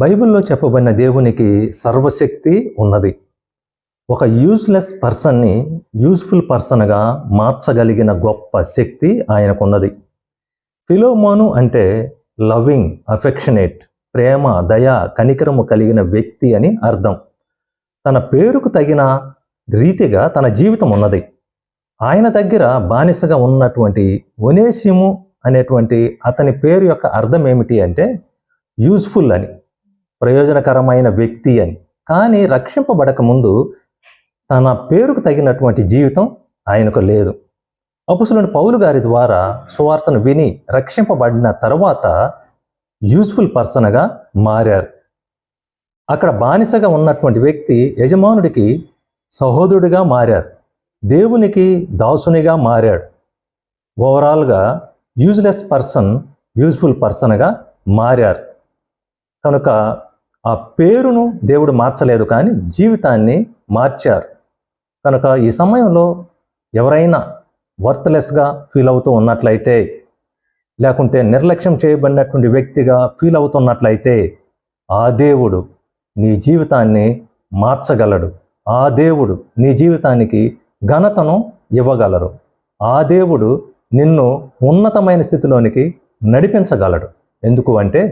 బైబిల్లో చెప్పబడిన దేవునికి సర్వశక్తి ఉన్నది. ఒక యూజ్లెస్ పర్సన్ని యూజ్ఫుల్ పర్సన్గా మార్చగలిగిన గొప్ప శక్తి ఆయనకున్నది. ఫిలోమోను అంటే లవింగ్, అఫెక్షనేట్, ప్రేమ, దయ, కనికరము కలిగిన వ్యక్తి అని అర్థం. తన పేరుకు తగిన రీతిగా తన జీవితం ఉన్నది. ఆయన దగ్గర బానిసగా ఉన్నటువంటి ఒనేసిము అనేటువంటి అతని పేరు యొక్క అర్థం ఏమిటి అంటే యూజ్ఫుల్ అని, ప్రయోజనకరమైన వ్యక్తి అని. కానీ రక్షింపబడక ముందు తన పేరుకు తగినటువంటి జీవితం ఆయనకు లేదు. అపొస్తలుడైన పౌలు గారి ద్వారా సువార్తను విని రక్షింపబడిన తర్వాత యూజ్ఫుల్ పర్సన్గా మారారు. అక్కడ బానిసగా ఉన్నటువంటి వ్యక్తి యజమానుడికి సహోదరుడిగా మారారు, దేవునికి దాసునిగా మారాడు. ఓవరాల్గా యూజ్లెస్ పర్సన్ యూజ్ఫుల్ పర్సన్గా మారారు. కనుక ఆ పేరును దేవుడు మార్చలేదు, కానీ జీవితాన్ని మార్చారు. కనుక ఈ సమయంలో ఎవరైనా వర్త్లెస్గా ఫీల్ అవుతూ ఉన్నట్లయితే, లేకుంటే నిర్లక్ష్యం చేయబడినటువంటి వ్యక్తిగా ఫీల్ అవుతున్నట్లయితే, ఆ దేవుడు నీ జీవితాన్ని మార్చగలడు. ఆ దేవుడు నీ జీవితానికి ఘనతను ఇవ్వగలరు. ఆ దేవుడు నిన్ను ఉన్నతమైన స్థితిలోనికి నడిపించగలడు. ఎందుకు అంటే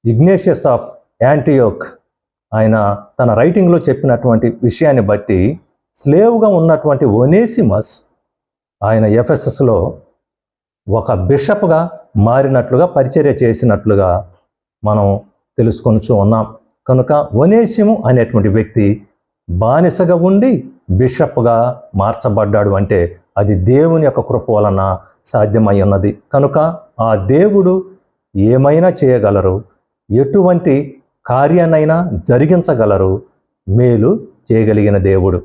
ఇగ్నేషియస్ ఆఫ్ యాంటియోక్ ఆయన తన రైటింగ్లో చెప్పినటువంటి విషయాన్ని బట్టి స్లేవ్గా ఉన్నటువంటి ఒనేసిమస్ ఆయన ఎఫెసస్లో ఒక బిషప్గా మారినట్లుగా, పరిచర్య చేసినట్లుగా మనం తెలుసుకొనుచూ ఉన్నాం. కనుక ఒనేసిము అనేటువంటి వ్యక్తి బానిసగా ఉండి బిషప్గా మార్చబడ్డాడు అంటే అది దేవుని యొక్క కృప వలన సాధ్యమై ఉన్నది. కనుక ఆ దేవుడు ఏమైనా చేయగలరు, ఎటువంటి కార్యాన్నైనా జరిగించగలరు, మేలు చేయగలిగిన దేవుడు.